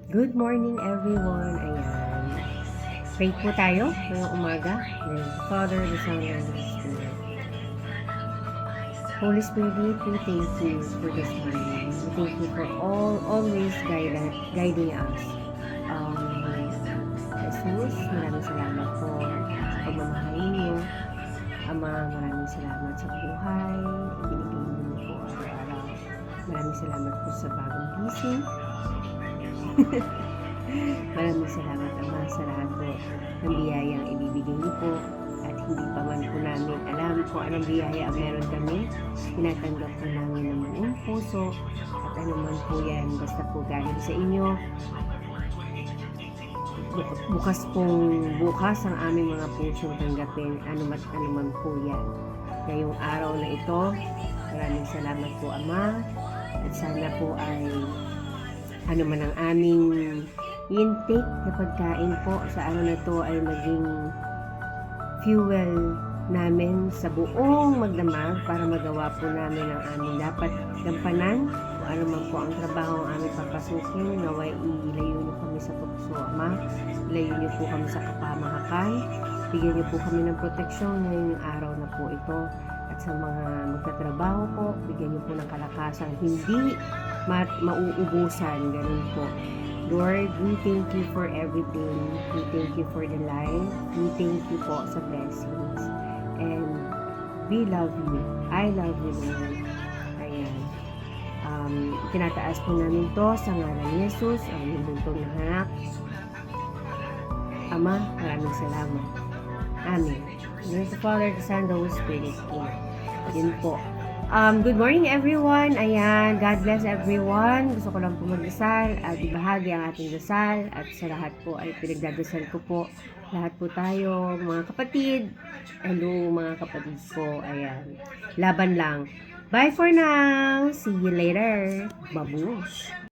Good morning everyone. Ayan. Pray po tayo ngayong umaga. In the Father, the Son, and the Spirit. Holy Spirit, we thank you for this morning. We thank you for always guiding us. Jesus, maraming salamat po sa pagmamahalin niyo. Ama, maraming salamat sa buhay. Ibinigay niyo po araw-araw. Maraming salamat po sa bagong gising. Maraming salamat Ama sa lahat po ng biyayang ibibigay niyo po at hindi pa man po namin alam kung anong biyaya ang meron kami. Tinatanggap po namin ng buong puso at anuman po yan basta po galing sa inyo. Bukas ang aming mga pusong tanggapin anuman po yan. Ngayong araw na ito, maraming salamat po Ama at sana po ay anuman ang aming intake na pagkain po sa araw na ito ay maging fuel namin sa buong magdamag para magawa po namin ang aming dapat gampanan kung ano man po ang trabaho ang aming papasukin. Naway ilayo niyo kami sa tukso Ama, ilayo niyo po kami sa kapamahakan, bigyan niyo po kami ng proteksyon ngayong araw na po ito. At sa mga magtatrabaho po, bigyan niyo po ng kalakasang hindi mauubusan, ganun po. Lord, we thank you for everything. We thank you for the life. We thank you po sa blessings. And we love you. I love you, Lord. Ayan. Tinataas po namin to sa ngalan ni Jesus, ang buntong na anak. Ama, maraming salamat. Amen. In the Father, the Son, the Holy Spirit. Amen. Yun po. Good morning everyone. Ayan, God bless everyone. Gusto ko lang po magdasal at ibahagi ang ating dasal at sa lahat po ay pinagdadasal ko po. Lahat po tayo, mga kapatid. Hello mga kapatid ko. Ayan. Laban lang. Bye for now. See you later. Babush.